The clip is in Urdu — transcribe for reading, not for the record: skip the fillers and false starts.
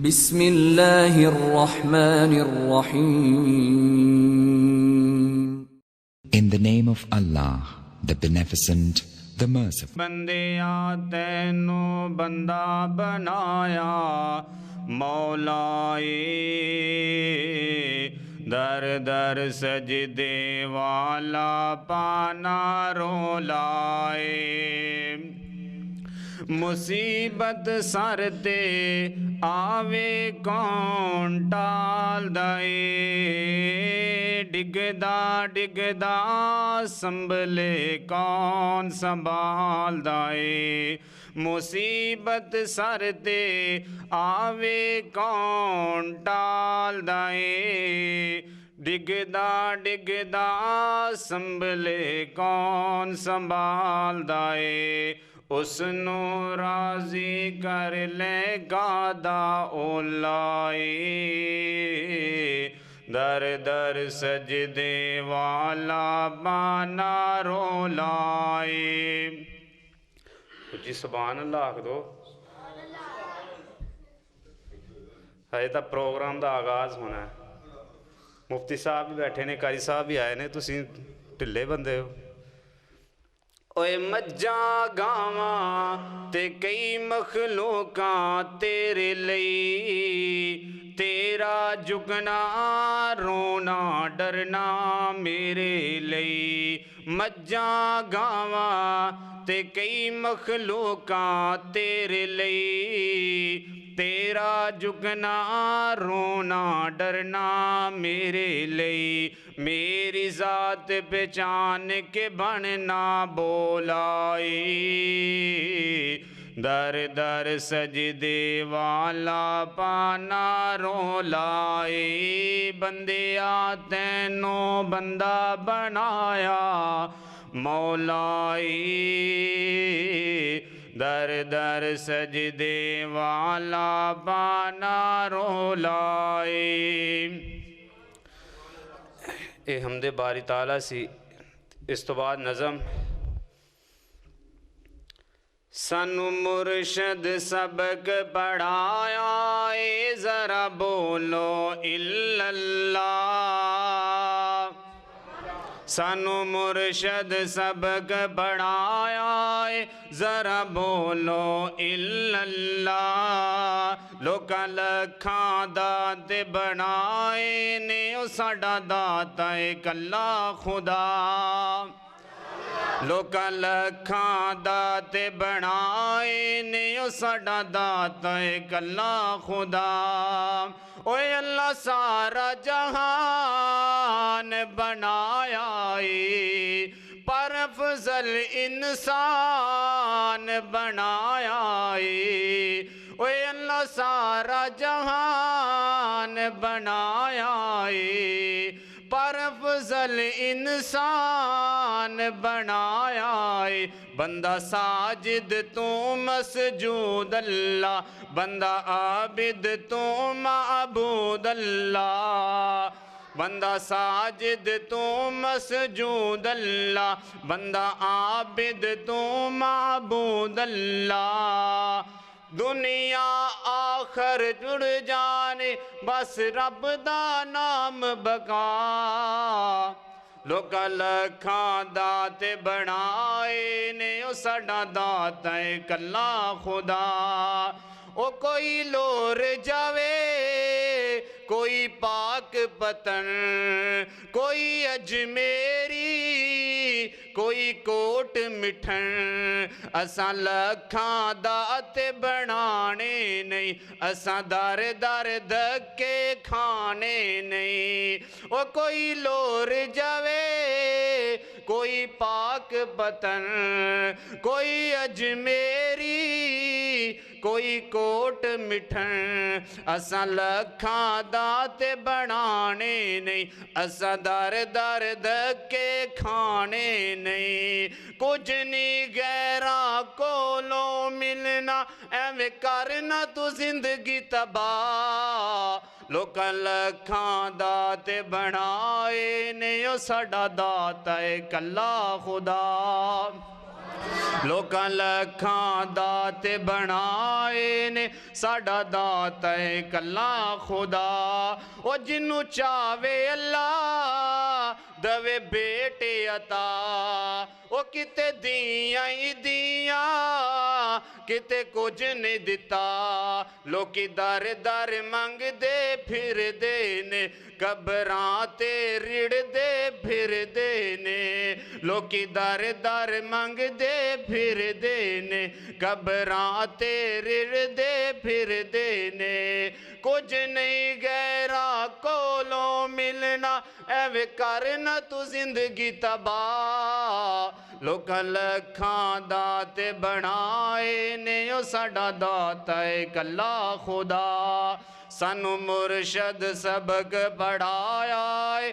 بسم اللہ الرحمن الرحیم. In the name of Allah, the Beneficent, the Merciful. بندیا تینوں بندہ بنایا مولائی، در در سجدے والا پانا رولائے، مصیبت سر تے آوے کون ٹال دائے، ڈگدا ڈگدا سنبھلے کون سنبھال دائے، مصیبت سر تے آوے کون ٹال دائے، ڈگدا ڈگدا سنبھلے کون سنبھال دائے، اس نو راضی کر لے گا دا اولائی، در در سجدے والا بانا رولائی. جی سبحان اللہ آکھ دو. ہجے تک پروگرام دا آغاز ہونا ہے. مفتی صاحب بھی بیٹھے نے، قاری صاحب بھی آئے نے، تسی ٹھلے بندے ہو. اوے مجھاں گاواں تے کئی مخلوقاں تیرے لئی، تیرا جھکنا رونا ڈرنا میرے لئی، مجھاں گاواں تے کئی مخلوقاں تیرے لئی، تیرا جھکنا رونا ڈرنا میرے لئی، میری ذات پہچان کے بننا بولائی، در در سجدے والا پانا رولائی، بندیا تینوں بندہ بنایا مولائی، در در سجدے والا پانا رولائی. اے حمد باری تعالیٰ سی. اس تو بعد نظم. سانو مرشد سبق پڑھایا اے ذرا بولو الا اللہ، سانو مرشد سبق پڑھایا اے ذرا بولو الا اللہ، لوکاں لکھاں دات بنائے نے او ساڈا داتا اے کلا خدا، لوکاں لکھاں دات بنائے نے او ساڈا داتا اے کلا خدا، اوے اللہ سارا جہان بنایا اے پر افضل انسان بنایا اے، اوے اللہ سارا جہان بنایا اے پر افضل انسان بنایا اے، بندہ ساجد تو مسجود اللہ، بندہ عابد تو معبود اللہ، بندہ ساجد تو مسجود اللہ، بندہ عابد تو معبود اللہ، دنیا آخر جڑ جانے بس رب دا نام بقا، لوکاں لکھاں دات بنائے نے او ساڈا داتا اے کلا خدا، او کوئی لور جاوے کوئی پاک پتن، کوئی اجمیری کوئی کوٹ مٹھن، اساں لکھاں دات بنانے نہیں، اساں دار دار دھکے کھانے نہیں، او کوئی لور جاوے کوئی پاک پتن، کوئی اجمیری کوئی کوٹ مٹھن، اساں لکھاں دات بنانے نہیں، اساں دار دار دھکے کھانے نہیں، کچھ نہیں غیراں کولوں ملنا، ایویں کرنا تو زندگی تباہ، لوکاں لکھاں دات بنائے نے او ساڈا داتا اے کلا خدا، ਲੋਕਾਂ ਲੱਖਾਂ ਦਾਤੇ ਬਣਾਏ ਨੇ ਸਾਡਾ ਦਾਤਾ ਏ ਕੱਲਾ ਖੁਦਾ ਉਹ ਜਿਹਨੂੰ ਚਾਵੇ ਅੱਲਾ ਦਵੇ ਬੇਟੇ ਅਤਾ ਉਹ ਕਿਤੇ ਦੀਆਂ ਹੀ ਦੀਆਂ ਕਿਤੇ ਕੁਝ ਨਹੀਂ ਦਿੱਤਾ ਲੋਕੀ ਦਰ ਦਰ ਮੰਗਦੇ ਫਿਰਦੇ ਨੇ ਕਬਰਾਂ ਤੇ ਰਿੜਦੇ ਫਿਰਦੇ ਨੇ ਲੋਕੀ ਦਰ ਦਰ ਮੰਗਦੇ ਫਿਰਦੇ ਨੇ ਕਬਰਾਂ ਤੇ ਰਿੜਦੇ ਫਿਰਦੇ ਨੇ ਕੁਝ ਨਹੀਂ ਗੈਰਾਂ ਕੋਲੋਂ ਮਿਲਣਾ ਐਵੇਂ ਕਰਨਾ ਤੂੰ ਜ਼ਿੰਦਗੀ ਤਬਾਹ ਲੋਕਾਂ ਲੱਖਾਂ ਦਾਤੇ ਬਣਾਏ ਨੇ ਉਹ ਸਾਡਾ ਦਾਤਾ ਏ ਕੱਲਾ ਖੁਦਾ ਸਾਨੂੰ ਮੁਰਸ਼ਦ ਸਬਕ ਪੜਾਇਆ ਏ